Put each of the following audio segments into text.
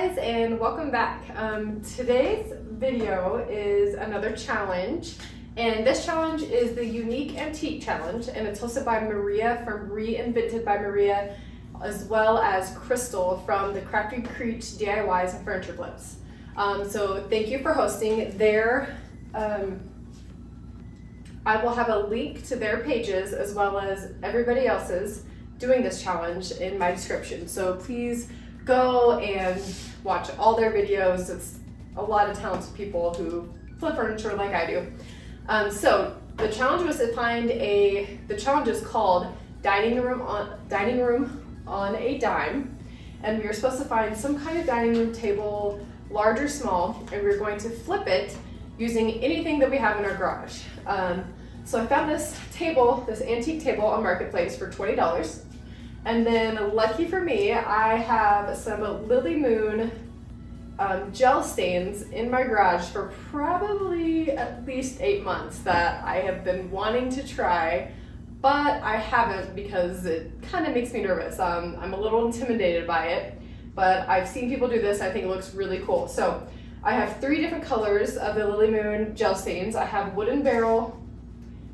guys, and welcome back. Today's video is another challenge, and this challenge is the Unique Antique Challenge, and it's hosted by Maria from Reinvented by Maria, as well as Krystal from the Crafty Creech DIYs and Furniture Flips. So thank you for hosting. I will have a link to their pages as well as everybody else's doing this challenge in my description. So please go and watch all their videos. It's a lot of talented people who flip furniture like I do. So the challenge was to find the challenge is called Dining Room on a Dime. And we were supposed to find some kind of dining room table, large or small, and we were going to flip it using anything that we have in our garage. So I found this antique table on Marketplace for $20. And then, lucky for me, I have some Lily Moon gel stains in my garage for probably at least 8 months that I have been wanting to try, but I haven't because it kind of makes me nervous. I'm a little intimidated by it, but I've seen people do this. I think it looks really cool. So I have 3 different colors of the Lily Moon gel stains. I have Wooden Barrel,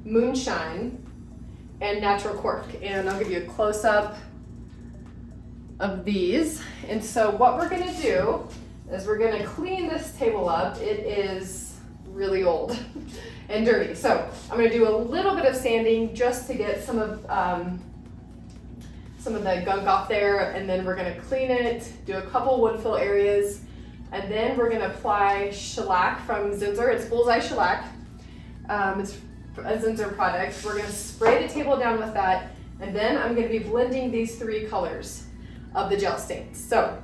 Moonshine, and Natural Cork, and I'll give you a close-up of these. And so what we're gonna do is we're gonna clean this table up. It is really old and dirty, so I'm gonna do a little bit of sanding just to get some of the gunk off there, and then we're gonna clean it, do a couple wood fill areas, and then we're gonna apply shellac from Zinsser. It's Bullseye Shellac. It's a Zinsser product. We're gonna spray the table down with that, and then I'm gonna be blending these 3 colors of the gel stains. So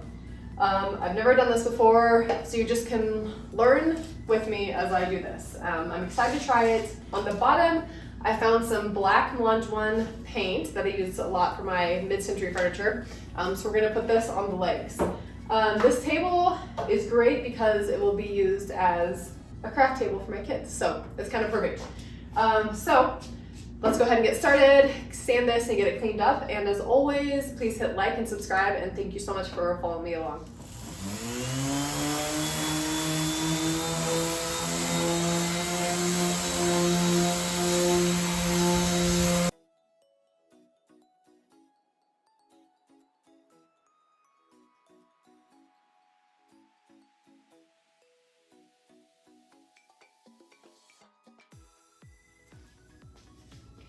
I've never done this before, so you just can learn with me as I do this. I'm excited to try it. On the bottom, I found some black Melange One paint that I use a lot for my mid-century furniture. So we're gonna put this on the legs. This table is great because it will be used as a craft table for my kids, so it's kind of perfect. So let's go ahead and get started, sand this and get it cleaned up. And as always, please hit like and subscribe, and thank you so much for following me along.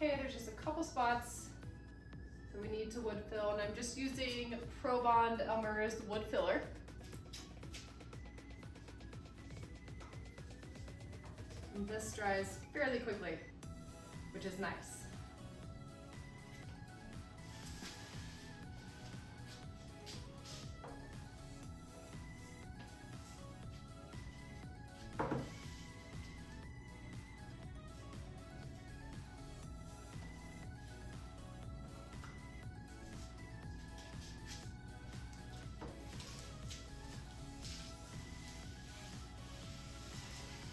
Okay, there's just a couple spots that we need to wood fill, and I'm just using Pro Bond Elmer's wood filler. And this dries fairly quickly, which is nice.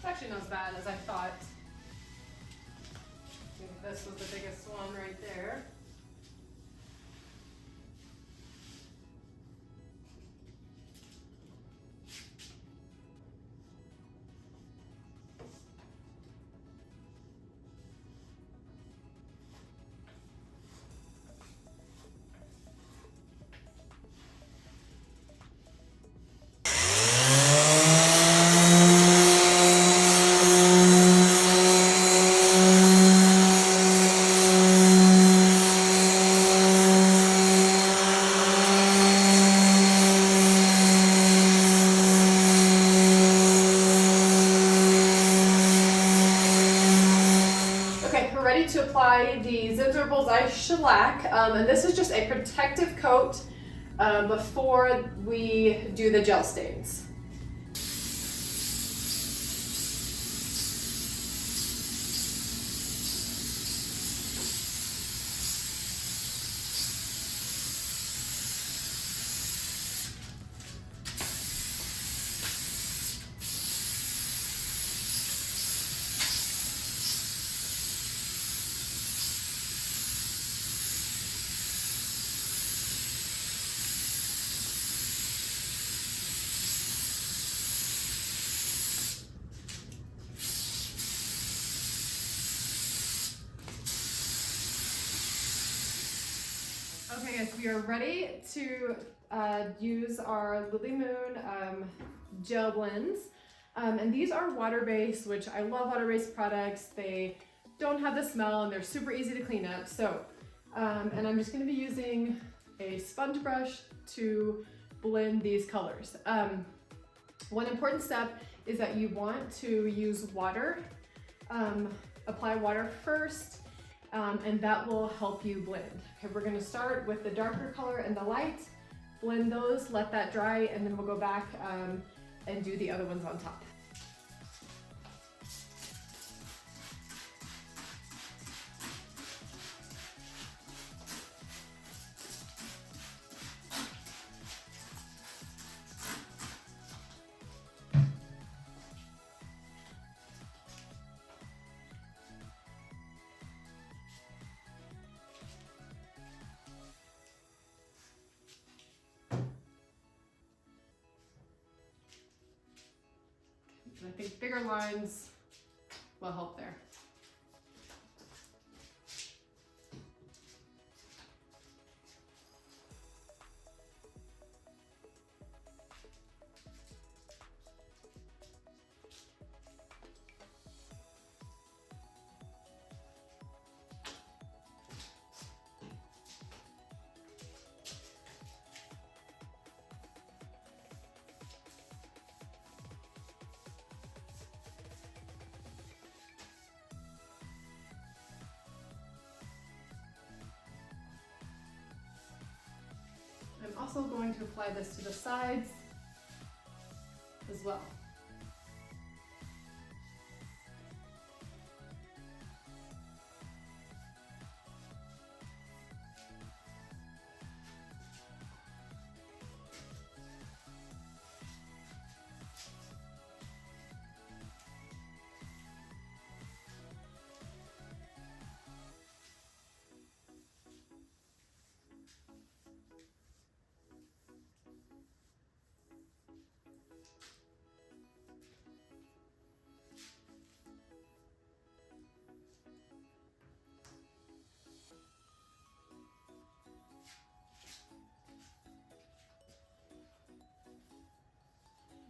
Actually not as bad as I thought. I think this was the biggest one right there. Ready to apply the Zinsser Bullseye Shellac, and this is just a protective coat before we do the gel stains. Okay guys, we are ready to use our Lily Moon gel blends. And these are water-based, which I love water-based products. They don't have the smell and they're super easy to clean up. So, and I'm just gonna be using a sponge brush to blend these colors. One important step is that you want to use water, apply water first, and that will help you blend. Okay, we're gonna start with the darker color and the light, blend those, let that dry, and then we'll go back and do the other ones on top. And I think bigger lines will help there. I'm also going to apply this to the sides as well.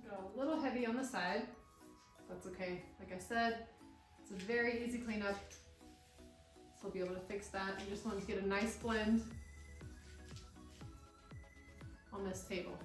Got a little heavy on the side. That's okay. Like I said, it's a very easy cleanup. So we'll be able to fix that. I just want to get a nice blend on this table.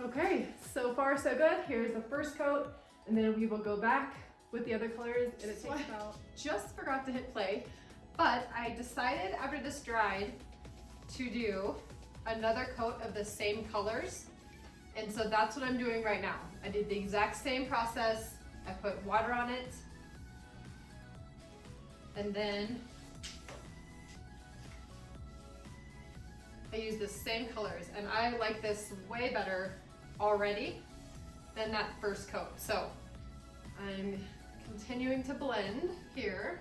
Okay, so far so good. Here's the first coat, and then we will go back with the other colors, and it takes about... Just forgot to hit play, but I decided after this dried to do another coat of the same colors, and so that's what I'm doing right now. I did the exact same process. I put water on it, and then I use the same colors, and I like this way better already than that first coat. So I'm continuing to blend here,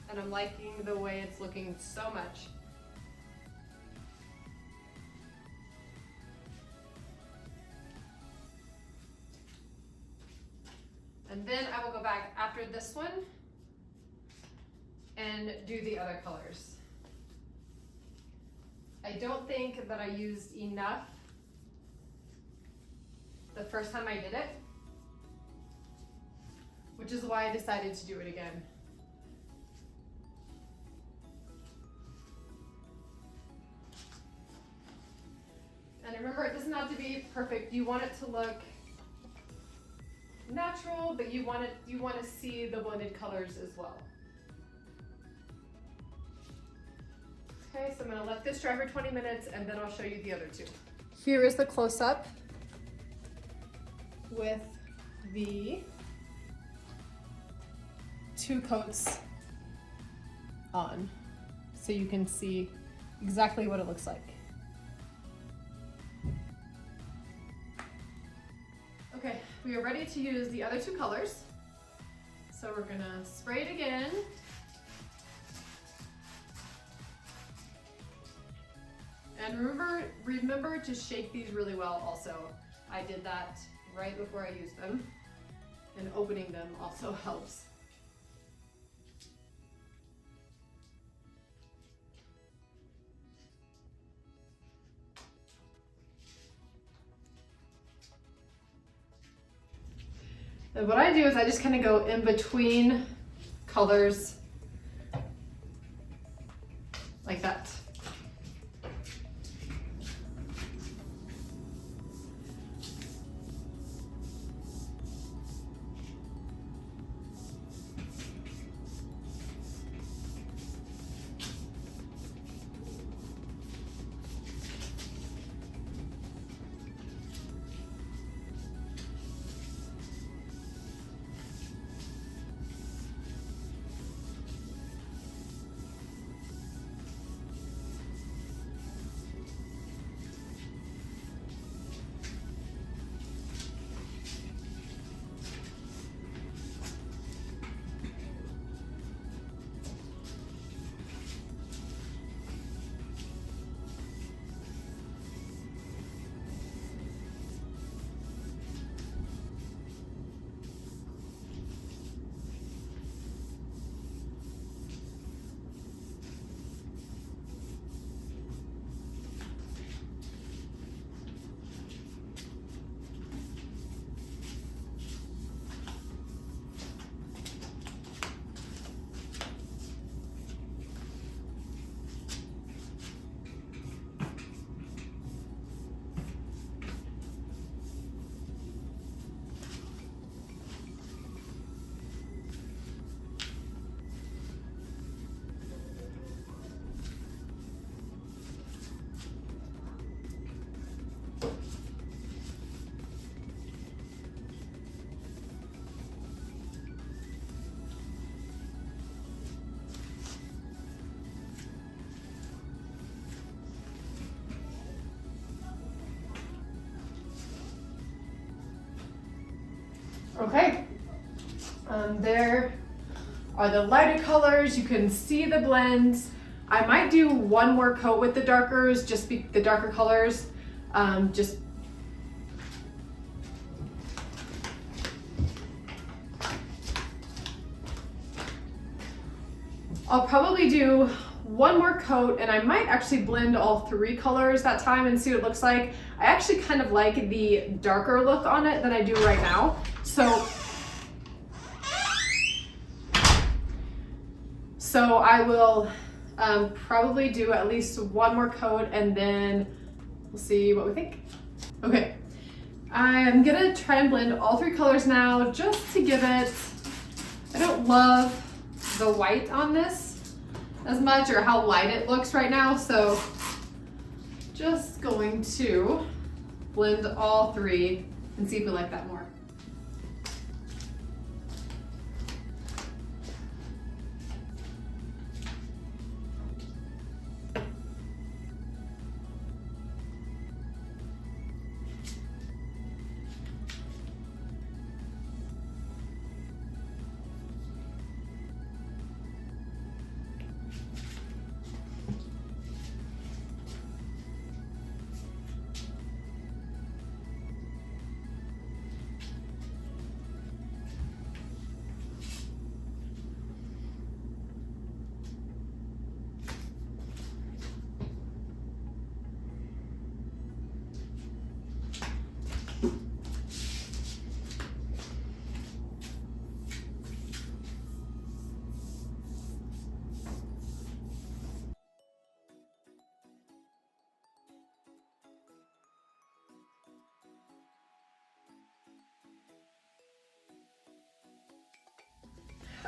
and I'm liking the way it's looking so much. And then I will go back after this one and do the other colors. I don't think that I used enough the the first time I did it, which is why I decided to do it again. And remember, it doesn't have to be perfect. You want it to look natural, but you want to see the blended colors as well. Okay, so I'm gonna let this dry for 20 minutes and then I'll show you the other two. Here is the close-up with the 2 coats on, so you can see exactly what it looks like. Okay, we are ready to use the other 2 colors. So we're gonna spray it again. And remember to shake these really well also. I did that right before I used them. And opening them also helps. And what I do is I just kind of go in between colors like that. Okay, there are the lighter colors. You can see the blends. I might do one more coat with the darkers, the darker colors. I'll probably do one more coat, and I might actually blend all 3 colors that time and see what it looks like. I actually kind of like the darker look on it than I do right now. So I will probably do at least one more coat and then we'll see what we think. Okay, I'm gonna try and blend all 3 colors now just to give it, I don't love the white on this as much, or how light it looks right now, so just going to blend all 3 and see if we like that more.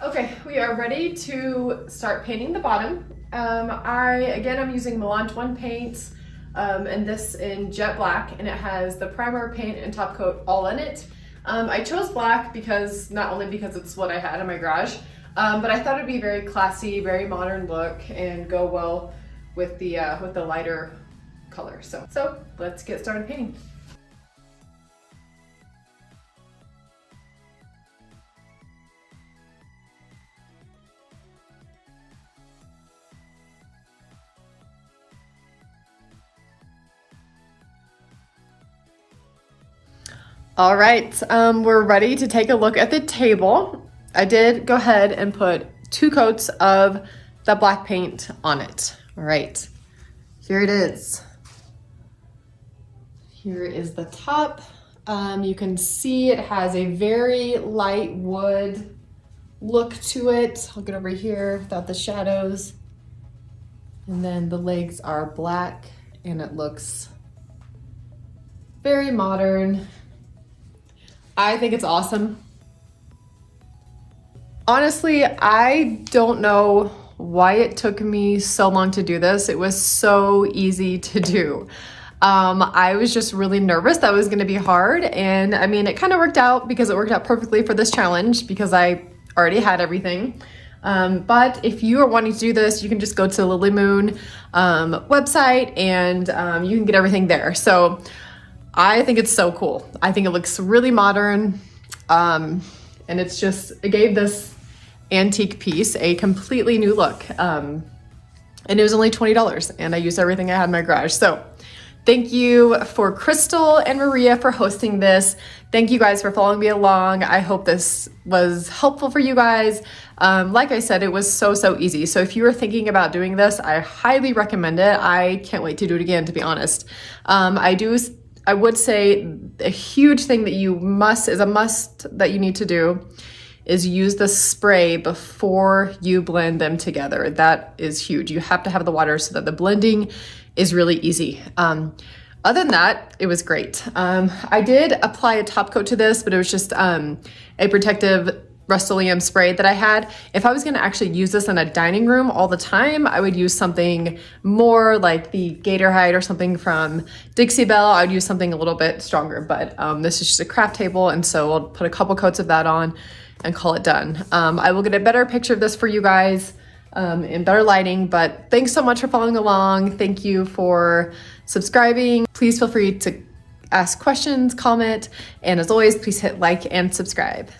Okay, we are ready to start painting the bottom. I'm using Melange 1 paint, and this in jet black, and it has the primer, paint, and top coat all in it. I chose black because, not only because it's what I had in my garage, but I thought it'd be very classy, very modern look, and go well with the lighter color. So let's get started painting. All right, we're ready to take a look at the table. I did go ahead and put 2 coats of the black paint on it. All right, here it is. Here is the top. You can see it has a very light wood look to it. I'll get over here without the shadows. And then the legs are black and it looks very modern. I think it's awesome. Honestly, I don't know why it took me so long to do this. It was so easy to do. I was just really nervous that it was gonna be hard. And I mean, it kind of worked out because it worked out perfectly for this challenge because I already had everything. But if you are wanting to do this, you can just go to the Lily Moon website and you can get everything there. So I think it's so cool. I think it looks really modern. And it gave this antique piece a completely new look. And it was only $20 and I used everything I had in my garage. So thank you for Krystal and Maria for hosting this. Thank you guys for following me along. I hope this was helpful for you guys. Like I said, it was so easy. So if you were thinking about doing this, I highly recommend it. I can't wait to do it again, to be honest. I would say a huge thing that is a must that you need to do is use the spray before you blend them together. That is huge. You have to have the water so that the blending is really easy. Other than that, it was great. I did apply a top coat to this, but it was just a protective Rust-Oleum spray that I had. If I was gonna actually use this in a dining room all the time, I would use something more like the Gator Hide or something from Dixie Belle. I would use something a little bit stronger, but this is just a craft table, and so I'll put a couple coats of that on and call it done. I will get a better picture of this for you guys in better lighting, but thanks so much for following along. Thank you for subscribing. Please feel free to ask questions, comment, and as always, please hit like and subscribe.